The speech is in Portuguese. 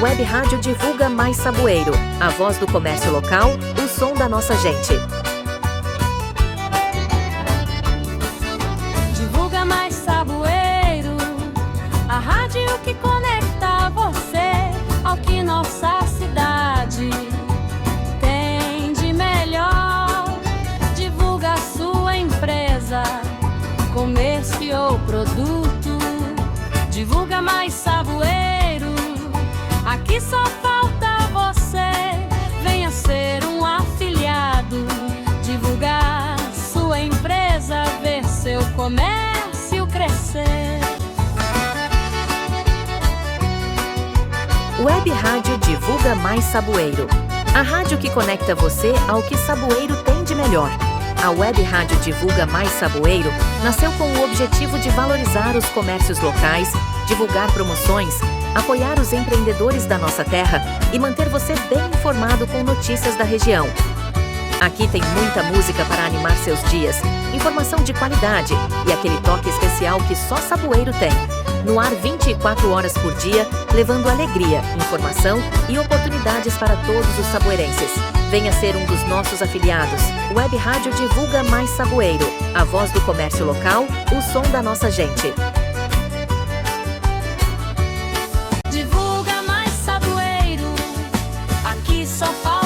Web Rádio Divulga Mais Saboeiro, a voz do comércio local, o som da nossa gente. Divulga Mais Saboeiro, a rádio que conecta você ao que nossa cidade tem de melhor. Divulga a sua empresa, comércio ou produto. Divulga Mais Saboeiro, aqui só falta você. Venha ser um afiliado, divulgar sua empresa, ver seu comércio crescer. Web Rádio Divulga Mais Saboeiro, a rádio que conecta você ao que Saboeiro tem de melhor. A Web Rádio Divulga Mais Saboeiro nasceu com o objetivo de valorizar os comércios locais, divulgar promoções, apoiar os empreendedores da nossa terra e manter você bem informado com notícias da região. Aqui tem muita música para animar seus dias, informação de qualidade e aquele toque especial que só Saboeiro tem. No ar 24 horas por dia, levando alegria, informação e oportunidades para todos os saboeirenses. Venha ser um dos nossos afiliados. Web Rádio Divulga Mais Saboeiro, a voz do comércio local, o som da nossa gente. Divulga Mais Saboeiro, aqui só falta